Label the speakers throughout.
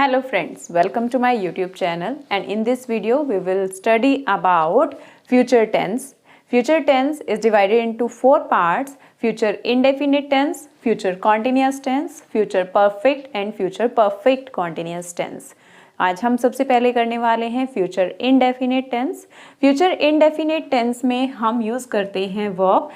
Speaker 1: Hello friends, welcome to my YouTube channel, and in this video we will study about future tense. Future tense is divided into four parts: future indefinite tense, future continuous tense, future perfect and future perfect continuous tense. आज हम सबसे पहले करने वाले हैं future indefinite tense. Future indefinite tense में हम use करते हैं वर्ब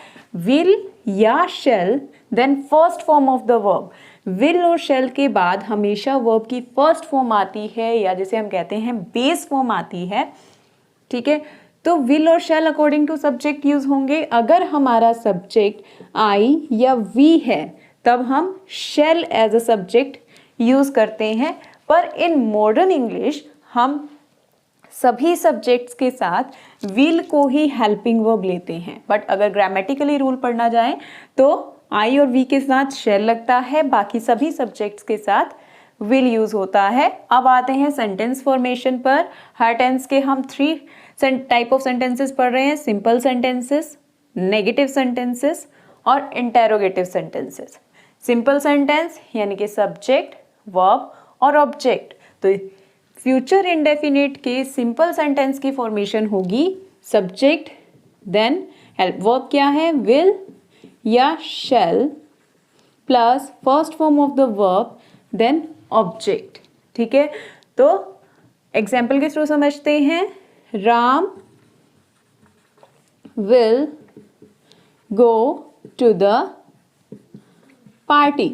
Speaker 1: विल या shall, then first form of the verb. Will और शैल के बाद हमेशा वर्ब की फर्स्ट फॉर्म आती है, या जिसे हम कहते हैं बेस फॉर्म आती है। ठीक है, तो विल और शैल अकॉर्डिंग टू सब्जेक्ट यूज होंगे। अगर हमारा सब्जेक्ट आई या वी है तब हम shall as a subject use करते हैं, पर इन मॉडर्न इंग्लिश हम सभी सब्जेक्ट्स के साथ विल को ही हेल्पिंग वर्ब लेते हैं। बट अगर ग्रामेटिकली रूल पढ़ना जाए तो आई और वी के साथ शैल लगता है, बाकी सभी सब्जेक्ट्स के साथ विल यूज होता है। अब आते हैं सेंटेंस फॉर्मेशन पर। हर टेंस के हम 3 टाइप ऑफ सेंटेंसेस पढ़ रहे हैं: सिंपल सेंटेंसेस, नेगेटिव सेंटेंसेस और इंटेरोगेटिव सेंटेंसेस। सिंपल सेंटेंस यानी कि सब्जेक्ट, वर्ब और ऑब्जेक्ट। तो फ्यूचर इंडेफिनिट के सिंपल सेंटेंस की फॉर्मेशन होगी सब्जेक्ट, देन हेल्प वर्ब क्या है, विल या shall, plus first form of the verb, then object. ठीक है, तो एग्जाम्पल के थ्रू समझते हैं। Ram will go to the party.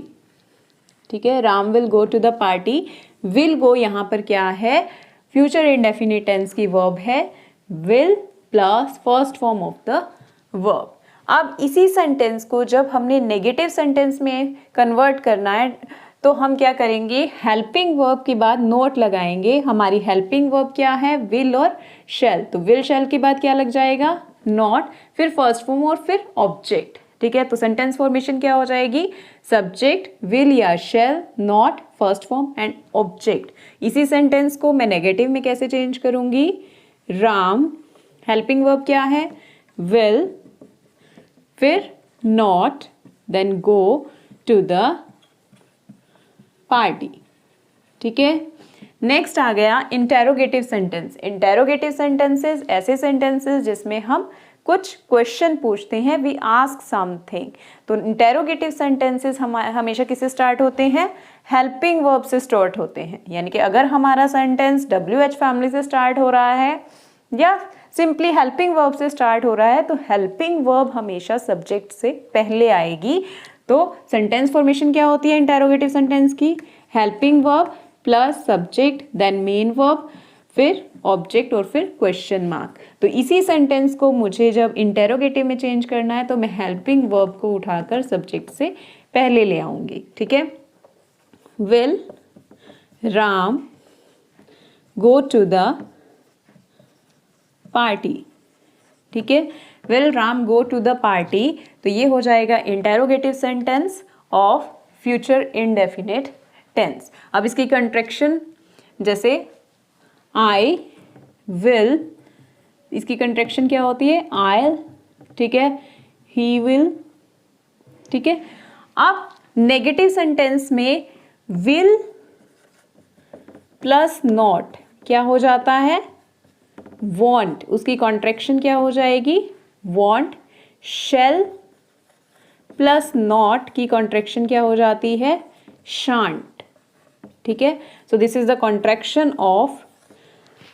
Speaker 1: ठीक है, Ram will go to the party. Will go यहाँ पर क्या है, फ्यूचर इंडेफिनिट टेंस की वर्ब है will plus first form of the verb. अब इसी सेंटेंस को जब हमने नेगेटिव सेंटेंस में कन्वर्ट करना है तो हम क्या करेंगे, हेल्पिंग वर्ब के बाद नोट लगाएंगे। हमारी हेल्पिंग वर्ब क्या है, विल और शैल। तो विल शैल के बाद क्या लग जाएगा, नॉट, फिर फर्स्ट फॉर्म और फिर ऑब्जेक्ट। ठीक है, तो सेंटेंस फॉर्मेशन क्या हो जाएगी, सब्जेक्ट, विल या shall, not, first form and object. इसी सेंटेंस को मैं नेगेटिव में कैसे चेंज करूंगी, राम हेल्पिंग वर्ब क्या है, विल, फिर not, then go to the party. ठीक है, नेक्स्ट आ गया इंटेरोगेटिव सेंटेंस। इंटेरोगेटिव सेंटेंसेस ऐसे सेंटेंसेस जिसमें हम कुछ क्वेश्चन पूछते हैं, वी आस्क समथिंग। तो इंटेरोगेटिव सेंटेंसेस हमेशा किससे स्टार्ट होते हैं, हेल्पिंग वर्ब से स्टार्ट होते हैं। यानी कि अगर हमारा सेंटेंस WH फैमिली से स्टार्ट हो रहा है या सिंपली हेल्पिंग वर्ब से स्टार्ट हो रहा है तो हेल्पिंग वर्ब हमेशा सब्जेक्ट से पहले आएगी। तो सेंटेंस फॉर्मेशन क्या होती है इंटेरोगेटिव सेंटेंस की, helping verb plus subject, then main verb, फिर ऑब्जेक्ट और फिर क्वेश्चन मार्क। तो इसी सेंटेंस को मुझे जब इंटेरोगेटिव में चेंज करना है तो मैं हेल्पिंग वर्ब को उठाकर सब्जेक्ट से पहले ले आऊंगी। ठीक है, will Ram go to the party. ठीक है, will Ram go to the party. तो ये हो जाएगा interrogative sentence of future indefinite tense. अब इसकी कंट्रैक्शन, जैसे आई विल, इसकी कंट्रैक्शन क्या होती है, आई, ठीक है, ही विल। ठीक है, अब नेगेटिव सेंटेंस में विल प्लस नॉट क्या हो जाता है, वॉन्ट। उसकी कॉन्ट्रैक्शन क्या हो जाएगी, वॉन्ट। शैल प्लस नॉट की कॉन्ट्रैक्शन क्या हो जाती है, शांट। ठीक है, so this is the contraction of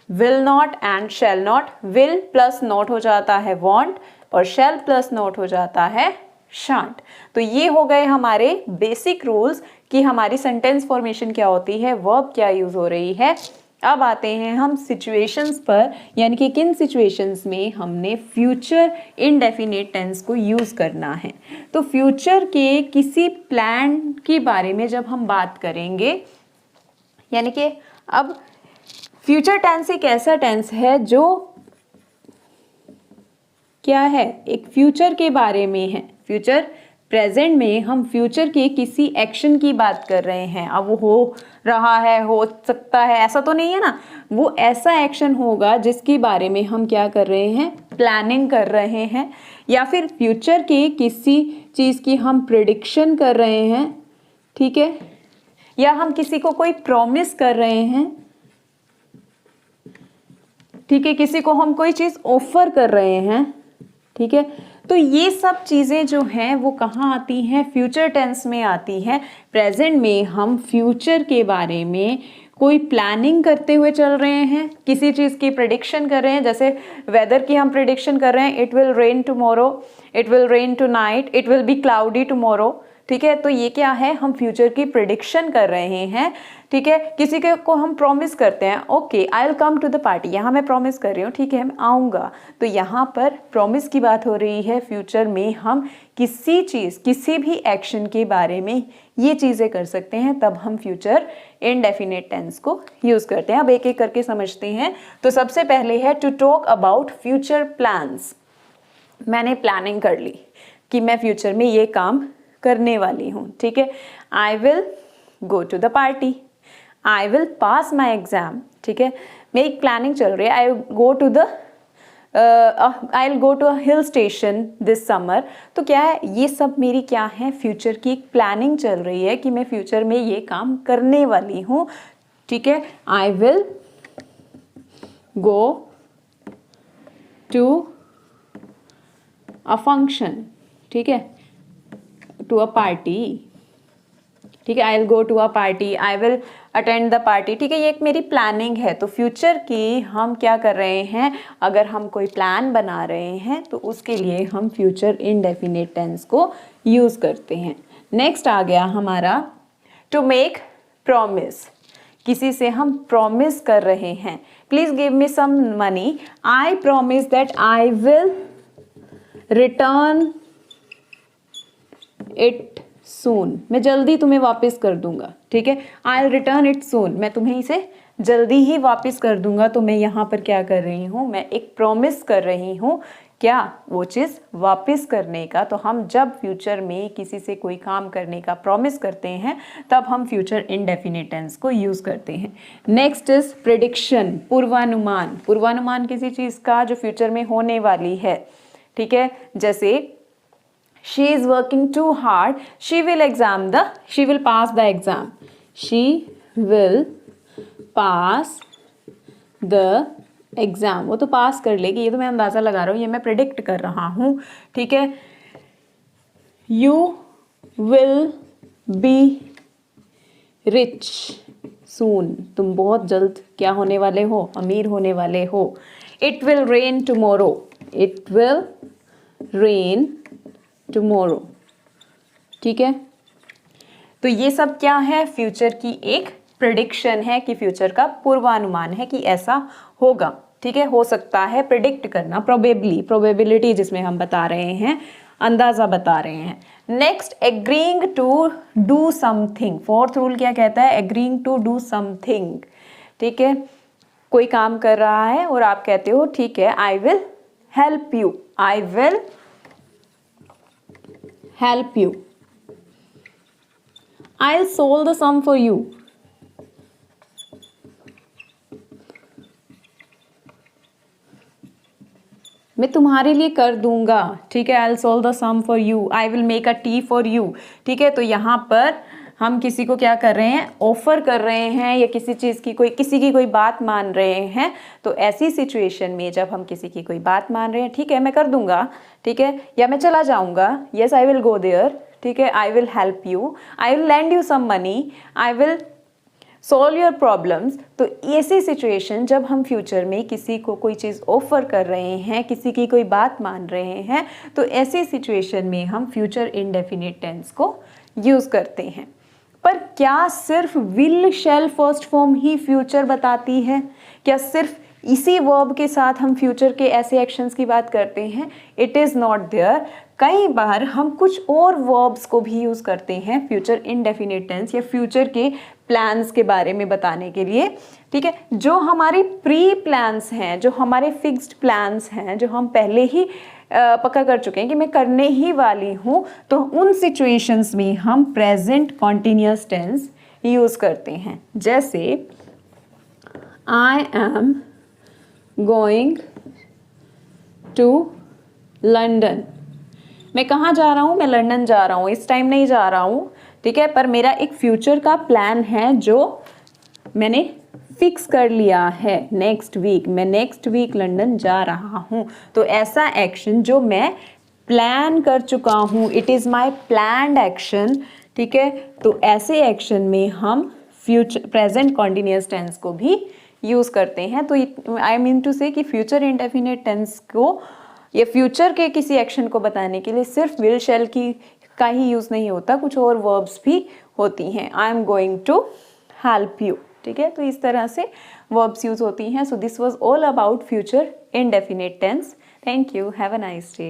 Speaker 1: will not and shall not. Will plus not हो जाता है वॉन्ट और शैल प्लस नॉट हो जाता है शांट। तो ये हो गए हमारे बेसिक रूल्स कि हमारी सेंटेंस फॉर्मेशन क्या होती है, वर्ब क्या यूज हो रही है। अब आते हैं हम सिचुएशंस पर, यानी कि किन सिचुएशंस में हमने फ्यूचर इनडेफिनिट टेंस को यूज़ करना है। तो फ्यूचर के किसी प्लान के बारे में जब हम बात करेंगे, यानी कि अब फ्यूचर टेंस एक ऐसा टेंस है जो क्या है, एक फ्यूचर के बारे में है। फ्यूचर प्रेजेंट में हम फ्यूचर के किसी एक्शन की बात कर रहे हैं। अब वो हो रहा है, हो सकता है, ऐसा तो नहीं है ना। वो ऐसा एक्शन होगा जिसके बारे में हम क्या कर रहे हैं, प्लानिंग कर रहे हैं, या फिर फ्यूचर के किसी चीज़ की हम प्रिडिक्शन कर रहे हैं। ठीक है, या हम किसी को कोई प्रॉमिस कर रहे हैं, ठीक है, किसी को हम कोई चीज ऑफर कर रहे हैं, ठीक है, तो ये सब चीजें जो हैं वो कहाँ आती हैं, फ्यूचर टेंस में आती हैं। प्रेजेंट में हम फ्यूचर के बारे में कोई प्लानिंग करते हुए चल रहे हैं, किसी चीज की प्रिडिक्शन कर रहे हैं, जैसे वेदर की हम प्रिडिक्शन कर रहे हैं, it will rain tomorrow, it will rain tonight, it will be cloudy tomorrow, ठीक है, तो ये क्या है, हम फ्यूचर की प्रिडिक्शन कर रहे हैं, ठीक है। किसी के को हम प्रॉमिस करते हैं, okay I will come to the party, यहाँ मैं प्रॉमिस कर रही हूँ, ठीक है, मैं आऊँगा, तो यहाँ पर प्रॉमिस की बात हो रही है। फ्यूचर में हम किसी चीज़, किसी भी एक्शन के बारे में ये चीज़ें कर सकते हैं, तब हम फ्यूचर इनडेफिनिट टेंस को यूज़ करते हैं। अब एक एक करके समझते हैं। तो सबसे पहले है to talk about future plans. मैंने प्लानिंग कर ली कि मैं फ्यूचर में ये काम करने वाली हूँ, ठीक है। I will go to the party, I will pass my exam, ठीक है, मेरी प्लानिंग चल रही है। I go to the I will go to a hill station this summer. तो क्या है, ये सब मेरी क्या है, फ्यूचर की एक प्लानिंग चल रही है कि मैं फ्यूचर में ये काम करने वाली हूँ, ठीक है। I will go to a function, ठीक है, टू अ पार्टी, ठीक है, I will go to a party, I will attend the party, ठीक है, ये एक मेरी प्लानिंग है। तो फ्यूचर की हम क्या कर रहे हैं, अगर हम कोई प्लान बना रहे हैं तो उसके लिए हम फ्यूचर इनडेफिनिट टेंस को यूज़ करते हैं। नेक्स्ट आ गया हमारा टू मेक प्रॉमिस। किसी से हम प्रॉमिस कर रहे हैं, please give me some money, I promise that I will return it soon, मैं जल्दी तुम्हें वापस कर दूंगा, ठीक है, I will return it soon, मैं तुम्हें इसे जल्दी ही वापस कर दूंगा। तो मैं यहाँ पर क्या कर रही हूँ, मैं एक प्रॉमिस कर रही हूँ, क्या, वो चीज़ वापस करने का। तो हम जब फ्यूचर में किसी से कोई काम करने का प्रॉमिस करते हैं तब हम फ्यूचर इनडेफिनिट टेंस को यूज़ करते हैं। नेक्स्ट इज प्रेडिक्शन, पूर्वानुमान। पूर्वानुमान किसी चीज़ का जो फ्यूचर में होने वाली है, ठीक है, जैसे she is working too hard, she will pass the exam, she will pass the exam, वो तो पास कर लेगी, ये तो मैं अंदाज़ा लगा रहा हूँ, ये मैं प्रिडिक्ट कर रहा हूँ, ठीक है। you will be rich soon, तुम बहुत जल्द क्या होने वाले हो, अमीर होने वाले हो। it will rain tomorrow, it will rain tomorrow, ठीक है। तो ये सब क्या है, फ्यूचर की एक प्रिडिक्शन है कि फ्यूचर का पूर्वानुमान है कि ऐसा होगा, ठीक है, हो सकता है, प्रिडिक्ट करना, प्रोबेबिलिटी जिसमें हम बता रहे हैं, अंदाजा बता रहे हैं। Next, agreeing to do something. Fourth rule क्या कहता है, एग्रीइंग टू डू समथिंग, ठीक है, कोई काम कर रहा है और आप कहते हो ठीक है, I will help you, I will help you, I'll solve the sum for you, मैं तुम्हारे लिए कर दूंगा, ठीक है, I'll solve the sum for you, I will make a tea for you, ठीक है। तो यहाँ पर हम किसी को क्या कर रहे हैं, ऑफर कर रहे हैं, या किसी चीज़ की किसी की कोई बात मान रहे हैं। तो ऐसी सिचुएशन में जब हम किसी की कोई बात मान रहे हैं, ठीक है, मैं कर दूंगा, ठीक है, या मैं चला जाऊंगा, yes I will go there, ठीक है, I will help you, I will lend you some money, I will solve your problems. तो ऐसी सिचुएशन जब हम फ्यूचर में किसी को कोई चीज़ ऑफर कर रहे हैं, किसी की कोई बात मान रहे हैं, तो ऐसी सिचुएशन में हम फ्यूचर इनडेफिनिट टेंस को यूज़ करते हैं। पर क्या सिर्फ will shell first form he future बताती है, क्या सिर्फ इसी वर्ब के साथ हम फ्यूचर के ऐसे एक्शंस की बात करते हैं, इट इज़ नॉट देयर। कई बार हम कुछ और वर्ब्स को भी यूज़ करते हैं फ्यूचर इनडेफिनिट टेंस या फ्यूचर के प्लान्स के बारे में बताने के लिए, ठीक है, जो हमारे प्री प्लान्स हैं, जो हमारे फिक्स्ड प्लान्स हैं, जो हम पहले ही पक्का कर चुके हैं कि मैं करने ही वाली हूँ, तो उन सिचुएशंस में हम प्रेजेंट कॉन्टिन्यूअस टेंस यूज़ करते हैं। जैसे I am going to London, मैं कहाँ जा रहा हूँ, मैं लंदन जा रहा हूँ, इस टाइम नहीं जा रहा हूँ, ठीक है, पर मेरा एक फ्यूचर का प्लान है जो मैंने फिक्स कर लिया है। नेक्स्ट वीक, मैं नेक्स्ट वीक लंदन जा रहा हूँ, तो ऐसा एक्शन जो मैं प्लान कर चुका हूँ, it is my planned action, ठीक है। तो ऐसे एक्शन में हम फ्यूचर प्रेजेंट कॉन्टिन्यूअस टेंस को भी यूज़ करते हैं। तो आई मीन टू से कि फ्यूचर इंडेफिनिट टेंस को या फ्यूचर के किसी एक्शन को बताने के लिए सिर्फ विल शैल की का ही यूज़ नहीं होता, कुछ और वर्ब्स भी होती हैं। I am going to help you, ठीक है। तो इस तरह से वर्ब्स यूज होती हैं। So this was all about future indefinite tense. Thank you, have a nice day.